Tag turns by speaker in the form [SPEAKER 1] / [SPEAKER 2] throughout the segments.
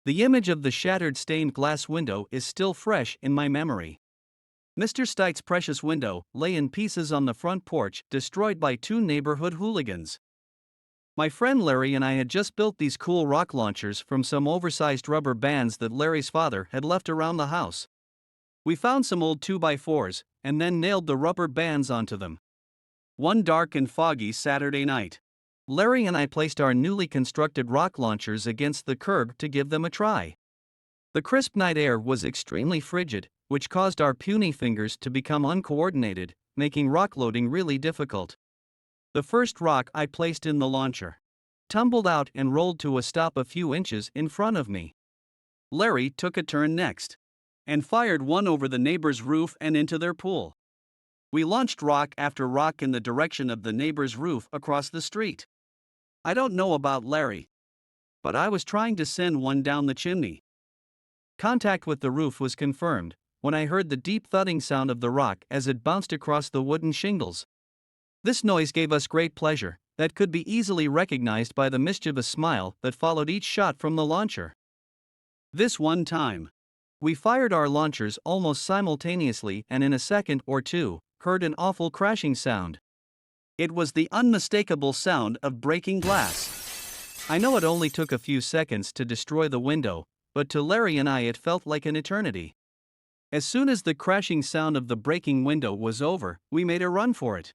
[SPEAKER 1] The image of the shattered stained glass window is still fresh in my memory. Mr. Stite's precious window lay in pieces on the front porch, destroyed by two neighborhood hooligans. My friend Larry and I had just built these cool rock launchers from some oversized rubber bands that Larry's father had left around the house. We found some old 2x4s and then nailed the rubber bands onto them. One dark and foggy Saturday night, Larry and I placed our newly constructed rock launchers against the curb to give them a try. The crisp night air was extremely frigid, which caused our puny fingers to become uncoordinated, making rock loading really difficult. The first rock I placed in the launcher tumbled out and rolled to a stop a few inches in front of me. Larry took a turn next and fired one over the neighbor's roof and into their pool. We launched rock after rock in the direction of the neighbor's roof across the street. I don't know about Larry, but I was trying to send one down the chimney. Contact with the roof was confirmed when I heard the deep thudding sound of the rock as it bounced across the wooden shingles. This noise gave us great pleasure that could be easily recognized by the mischievous smile that followed each shot from the launcher. This one time, we fired our launchers almost simultaneously and in a second or two, heard an awful crashing sound. It was the unmistakable sound of breaking glass. I know it only took a few seconds to destroy the window, but to Larry and I it felt like an eternity. As soon as the crashing sound of the breaking window was over, we made a run for it.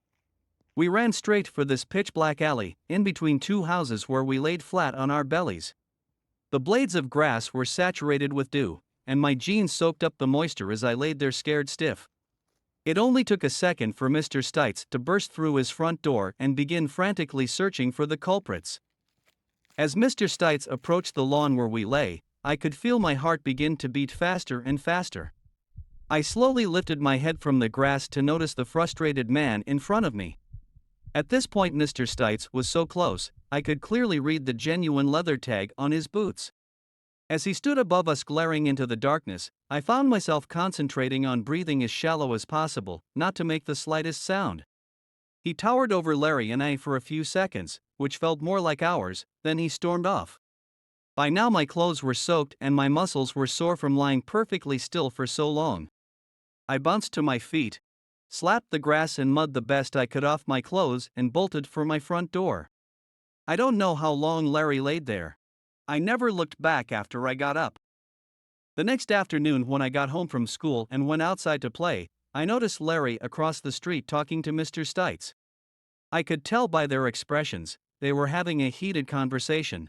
[SPEAKER 1] We ran straight for this pitch-black alley, in between two houses where we laid flat on our bellies. The blades of grass were saturated with dew, and my jeans soaked up the moisture as I laid there scared stiff. It only took a second for Mr. Stites to burst through his front door and begin frantically searching for the culprits. As Mr. Stites approached the lawn where we lay, I could feel my heart begin to beat faster and faster. I slowly lifted my head from the grass to notice the frustrated man in front of me. At this point Mr. Stites was so close, I could clearly read the genuine leather tag on his boots. As he stood above us glaring into the darkness, I found myself concentrating on breathing as shallow as possible, not to make the slightest sound. He towered over Larry and I for a few seconds, which felt more like hours, then he stormed off. By now my clothes were soaked and my muscles were sore from lying perfectly still for so long. I bounced to my feet, slapped the grass and mud the best I could off my clothes and bolted for my front door. I don't know how long Larry laid there. I never looked back after I got up. The next afternoon when I got home from school and went outside to play, I noticed Larry across the street talking to Mr. Stites. I could tell by their expressions, they were having a heated conversation.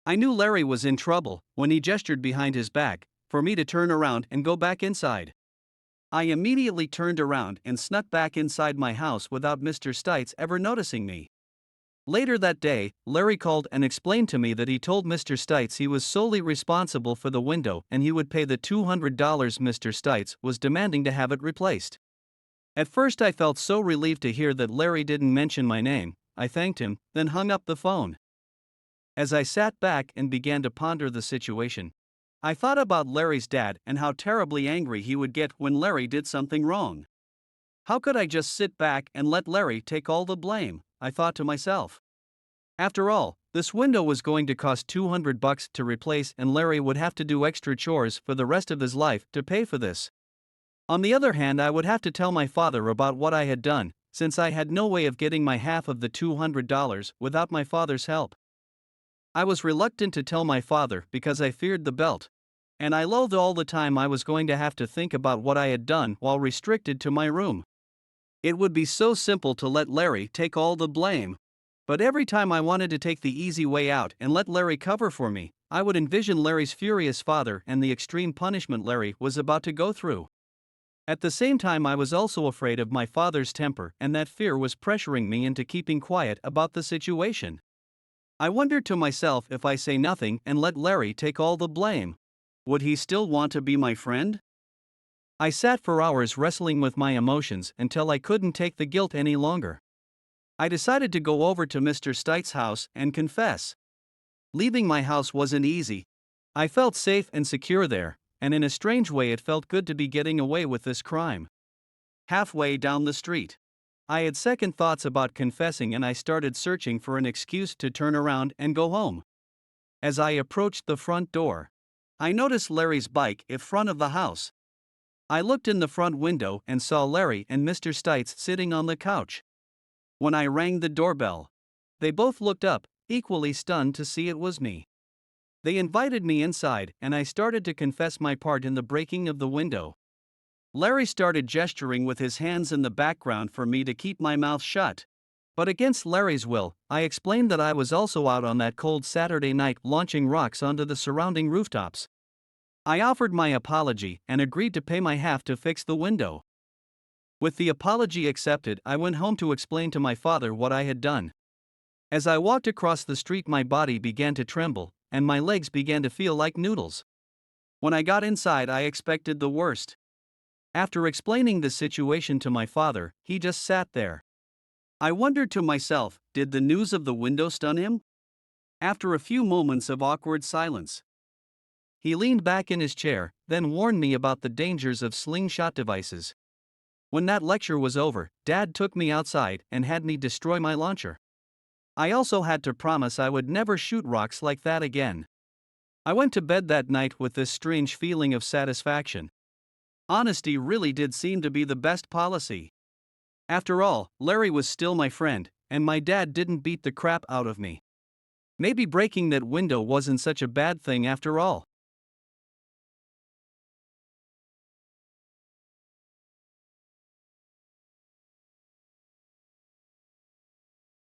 [SPEAKER 1] I knew Larry was in trouble when he gestured behind his back for me to turn around and go back inside. I immediately turned around and snuck back inside my house without Mr. Stites ever noticing me. Later that day, Larry called and explained to me that he told Mr. Stites he was solely responsible for the window and he would pay the $200 Mr. Stites was demanding to have it replaced. At first I felt so relieved to hear that Larry didn't mention my name. I thanked him, then hung up the phone. As I sat back and began to ponder the situation, I thought about Larry's dad and how terribly angry he would get when Larry did something wrong. How could I just sit back and let Larry take all the blame? I thought to myself. After all, this window was going to cost $200 to replace and Larry would have to do extra chores for the rest of his life to pay for this. On the other hand, I would have to tell my father about what I had done, since I had no way of getting my half of the $200 without my father's help. I was reluctant to tell my father because I feared the belt, and I loathed all the time I was going to have to think about what I had done while restricted to my room. It would be so simple to let Larry take all the blame. But every time I wanted to take the easy way out and let Larry cover for me, I would envision Larry's furious father and the extreme punishment Larry was about to go through. At the same time, I was also afraid of my father's temper, and that fear was pressuring me into keeping quiet about the situation. I wondered to myself, if I say nothing and let Larry take all the blame, would he still want to be my friend? I sat for hours wrestling with my emotions until I couldn't take the guilt any longer. I decided to go over to Mr. Stites' house and confess. Leaving my house wasn't easy. I felt safe and secure there, and in a strange way it felt good to be getting away with this crime. Halfway down the street, I had second thoughts about confessing and I started searching for an excuse to turn around and go home. As I approached the front door, I noticed Larry's bike in front of the house. I looked in the front window and saw Larry and Mr. Stites sitting on the couch. When I rang the doorbell, they both looked up, equally stunned to see it was me. They invited me inside, and I started to confess my part in the breaking of the window. Larry started gesturing with his hands in the background for me to keep my mouth shut. But against Larry's will, I explained that I was also out on that cold Saturday night launching rocks onto the surrounding rooftops. I offered my apology and agreed to pay my half to fix the window. With the apology accepted, I went home to explain to my father what I had done. As I walked across the street, my body began to tremble, and my legs began to feel like noodles. When I got inside, I expected the worst. After explaining the situation to my father, he just sat there. I wondered to myself, did the news of the window stun him? After a few moments of awkward silence, he leaned back in his chair, then warned me about the dangers of slingshot devices. When that lecture was over, Dad took me outside and had me destroy my launcher. I also had to promise I would never shoot rocks like that again. I went to bed that night with this strange feeling of satisfaction. Honesty really did seem to be the best policy. After all, Larry was still my friend, and my dad didn't beat the crap out of me. Maybe breaking that window wasn't such a bad thing after all.